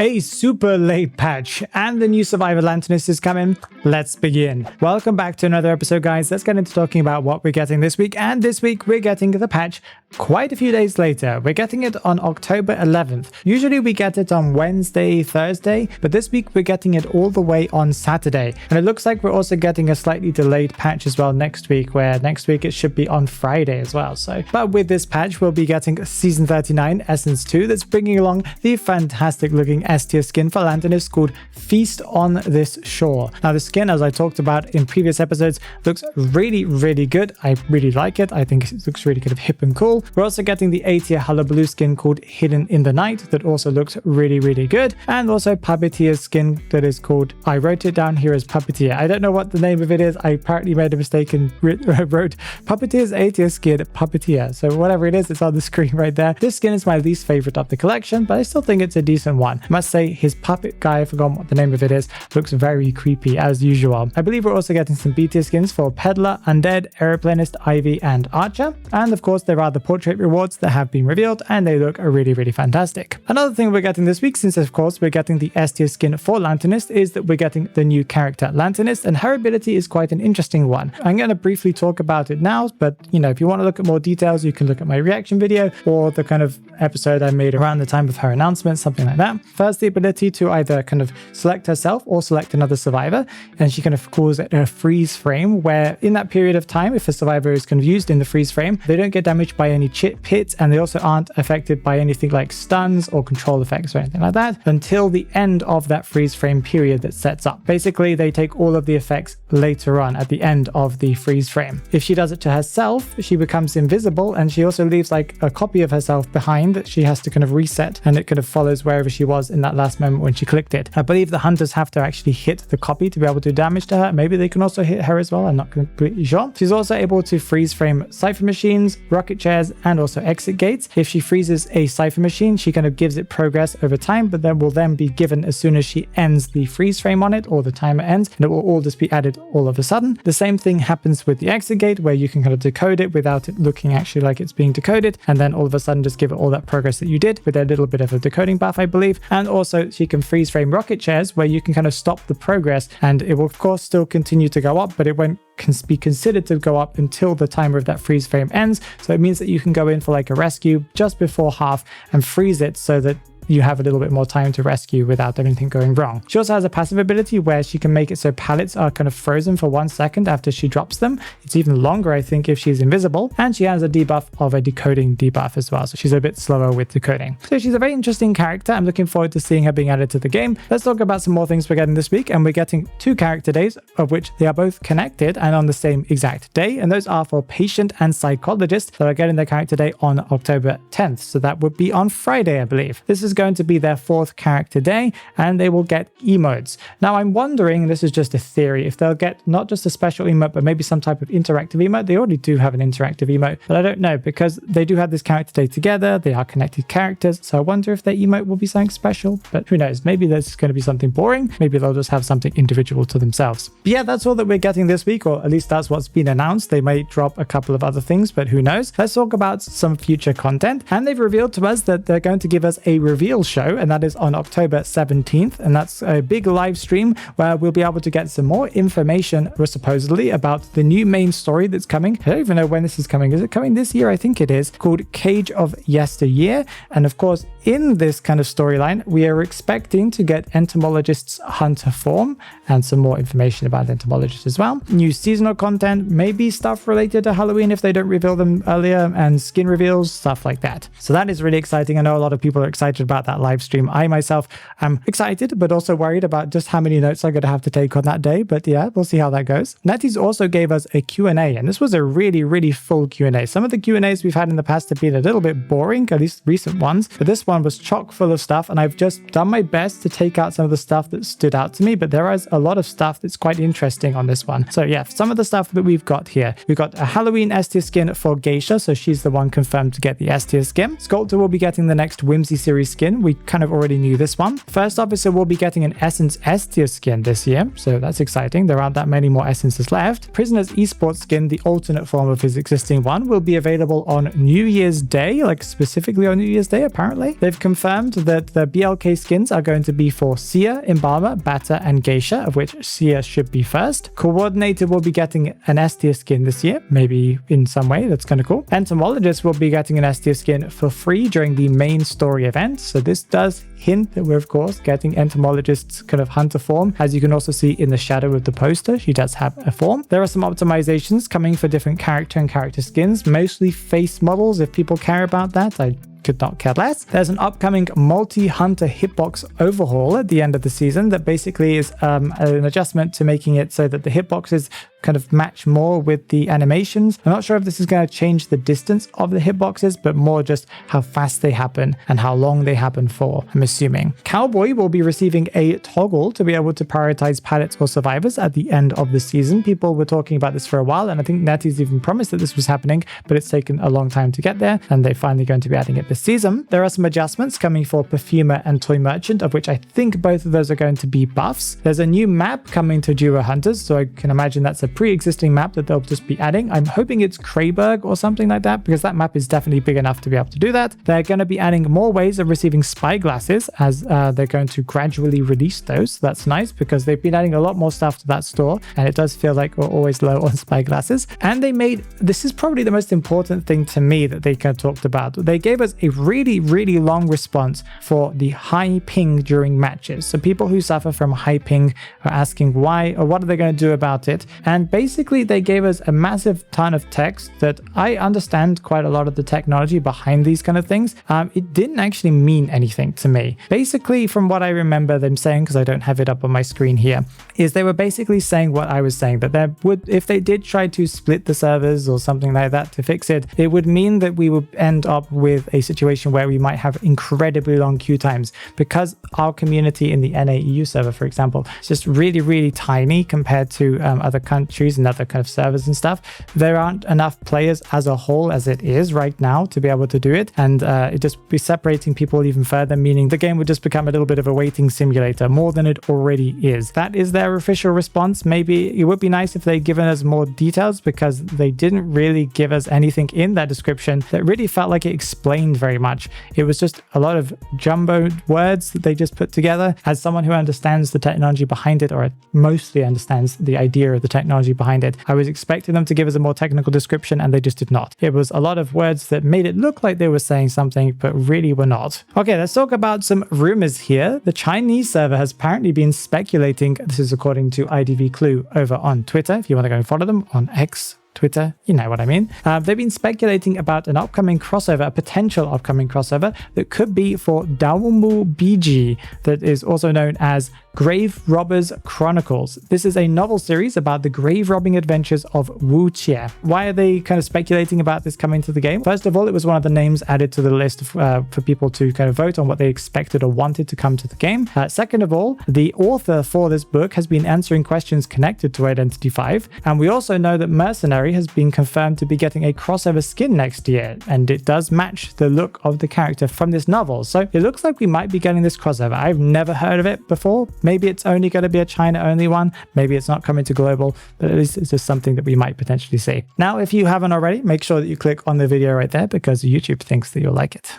A super late patch and the new Survivor Lanternist is coming. Let's begin. Welcome back to another episode, guys. Let's get into talking about what we're getting this week. And this week we're getting the patch quite a few days later. We're getting it on October 11th. Usually we get it on Wednesday, Thursday, but this week we're getting it all the way on Saturday. And it looks like we're also getting a slightly delayed patch as well next week, where next week it should be on Friday as well. But with this patch, we'll be getting Season 39 Essence 2 that's bringing along the fantastic looking S-tier skin for Lanternist called Feast on This Shore. Now the skin, as I talked about in previous episodes, looks really good. I really like it. I think it looks really kind of hip and cool. We're also getting the A-tier Hullabaloo skin called Hidden in the Night that also looks really good. And also Puppeteer's skin that is called, I wrote it down here as Puppeteer. I don't know what the name of it is. I apparently made a mistake and wrote Puppeteer's A-tier skin Puppeteer. So whatever it is, it's on the screen right there. This skin is my least favorite of the collection, but I still think it's a decent one. I must say his puppet guy, I forgot what the name of it is, looks very creepy as usual. I believe we're also getting some B-tier skins for Peddler, Undead, Aeroplanist, Ivy, and Archer. And of course, there are the portrait rewards that have been revealed, and they look really fantastic. Another thing we're getting this week, since of course we're getting the S-tier skin for Lanternist, is that we're getting the new character Lanternist, and her ability is quite an interesting one. I'm going to briefly talk about it now, but you know, if you want to look at more details, you can look at my reaction video or the kind of episode I made around the time of her announcement, something like that. First, the ability to either kind of select herself or select another survivor, and she kind of calls it a freeze frame, where in that period of time, if a survivor is kind of used in the freeze frame, they don't get damaged by any pits, and they also aren't affected by anything like stuns or control effects or anything like that until the end of that freeze frame period that sets up. Basically, they take all of the effects later on at the end of the freeze frame. If she does it to herself, she becomes invisible, and she also leaves like a copy of herself behind that she has to kind of reset, and it kind of follows wherever she was in that last moment when she clicked it. I believe the hunters have to actually hit the copy to be able to do damage to her. Maybe they can also hit her as well. I'm not completely sure. She's also able to freeze frame cipher machines, rocket chairs, and also exit gates. If she freezes a cipher machine, she kind of gives it progress over time, but then will then be given as soon as she ends the freeze frame on it, or the timer ends, and it will all just be added all of a sudden. The same thing happens with the exit gate, where you can kind of decode it without it looking actually like it's being decoded, and then all of a sudden just give it all that progress that you did with a little bit of a decoding buff, I believe. And also she can freeze frame rocket chairs, where you can kind of stop the progress, and it will of course still continue to go up, but it won't be considered to go up until the timer of that freeze frame ends. So it means that you can go in for like a rescue just before half and freeze it so that you have a little bit more time to rescue without anything going wrong. She also has a passive ability where she can make it so pallets are kind of frozen for 1 second after she drops them. It's even longer, I think, if she's invisible. And she has a debuff of a decoding debuff as well, so she's a bit slower with decoding. So she's a very interesting character. I'm looking forward to seeing her being added to the game. Let's talk about some more things we're getting this week, and we're getting 2 character days, of which they are both connected and on the same exact day, and those are for Patient and Psychologist that are getting their character day on October 10th. So that would be on Friday, I believe. This is going to be their 4th character day, and they will get emotes. Now I'm wondering, this is just a theory, if they'll get not just a special emote but maybe some type of interactive emote. They already do have an interactive emote, but I don't know, because they do have this character day together, they are connected characters, so I wonder if their emote will be something special, but who knows, maybe there's going to be something boring, maybe they'll just have something individual to themselves. But yeah, that's all that we're getting this week, or at least that's what's been announced. They may drop a couple of other things, but who knows. Let's talk about some future content, and they've revealed to us that they're going to give us a reveal show, and that is on October 17th, and that's a big live stream where we'll be able to get some more information, supposedly, about the new main story that's coming. I don't even know when this is coming. Is it coming this year? I think it is, called Cage of Yesteryear. And of course, in this kind of storyline, we are expecting to get Entomologist's Hunter form and some more information about Entomologist as well. New seasonal content, maybe stuff related to Halloween if they don't reveal them earlier, and skin reveals, stuff like that. So that is really exciting. I know a lot of people are excited about that live stream. I myself am excited, but also worried about just how many notes I'm going to have to take on that day. But yeah, we'll see how that goes. Netease also gave us a Q&A, and this was a really full Q&A. Some of the Q&As we've had in the past have been a little bit boring, at least recent ones, but this one was chock full of stuff, and I've just done my best to take out some of the stuff that stood out to me, but there is a lot of stuff that's quite interesting on this one. So yeah, some of the stuff that we've got here. We've got a Halloween S-tier skin for Geisha, so she's the one confirmed to get the S-tier skin. Sculptor will be getting the next Whimsy series skin. We kind of already knew this one. First Officer will be getting an Essence S-tier skin this year, so that's exciting. There aren't that many more Essences left. Prisoner's Esports skin, the alternate form of his existing one, will be available on New Year's Day, like specifically on New Year's Day apparently. They've confirmed that the BLK skins are going to be for Seer, Embalmer, Batter, and Geisha, of which Seer should be first. Coordinator will be getting an S tier skin this year, maybe in some way. That's kind of cool. Entomologist will be getting an S tier skin for free during the main story event. So this does hint that we're, of course, getting Entomologist's kind of hunter form. As you can also see in the shadow of the poster, she does have a form. There are some optimizations coming for different character and character skins, mostly face models if people care about that. I could not care less. There's an upcoming multi-hunter hitbox overhaul at the end of the season that basically is an adjustment to making it so that the hitboxes kind of match more with the animations. I'm not sure if this is going to change the distance of the hitboxes, but more just how fast they happen and how long they happen for, I'm assuming. Cowboy will be receiving a toggle to be able to prioritize pilots or survivors at the end of the season. People were talking about this for a while, and I think Netease even promised that this was happening, but it's taken a long time to get there, and they're finally going to be adding it this season. There are some adjustments coming for Perfumer and Toy Merchant, of which I think both of those are going to be buffs. There's a new map coming to Duo Hunters, so I can imagine that's a pre-existing map that they'll just be adding. I'm hoping it's Krayberg or something like that, because that map is definitely big enough to be able to do that. They're going to be adding more ways of receiving spy glasses as they're going to gradually release those. So that's nice, because they've been adding a lot more stuff to that store, and it does feel like we're always low on spy glasses. And they made, this is probably the most important thing to me that they kind of talked about. They gave us a really long response for the high ping during matches. So people who suffer from high ping are asking why, or what are they going to do about it? And basically they gave us a massive ton of text that I understand quite a lot of the technology behind these kind of things. It didn't actually mean anything to me. Basically, from what I remember them saying, because I don't have it up on my screen here, is they were basically saying what I was saying, that there would, if they did try to split the servers or something like that to fix it, it would mean that we would end up with a situation where we might have incredibly long queue times, because our community in the NAEU server, for example, is just really tiny compared to other countries and other kind of servers and stuff. There aren't enough players as a whole as it is right now to be able to do it, and it just be separating people even further, meaning the game would just become a little bit of a waiting simulator more than it already is. That is their official response. Maybe it would be nice if they'd given us more details, because they didn't really give us anything in that description that really felt like it explained very much. It was just a lot of jumbo words that they just put together. As someone who understands the technology behind it, or mostly understands the idea of the technology behind it, I was expecting them to give us a more technical description, and they just did not. It was a lot of words that made it look like they were saying something, but really were not. Okay, let's talk about some rumors here. The Chinese server has apparently been speculating, this is according to IDV Clue over on Twitter, if you want to go and follow them on X, Twitter, you know what I mean. They've been speculating about an upcoming crossover, a potential upcoming crossover that could be for Daomu BG, that is also known as Grave Robbers Chronicles. This is a novel series about the grave robbing adventures of Wu Jie. Why are they kind of speculating about this coming to the game? First of all, it was one of the names added to the list for people to kind of vote on what they expected or wanted to come to the game. Second of all, the author for this book has been answering questions connected to Identity V, and we also know that Mercenary has been confirmed to be getting a crossover skin next year, and it does match the look of the character from this novel. So it looks like we might be getting this crossover. I've never heard of it before. Maybe it's only going to be a China-only one. Maybe it's not coming to global, but at least it's just something that we might potentially see. Now, if you haven't already, make sure that you click on the video right there, because YouTube thinks that you'll like it.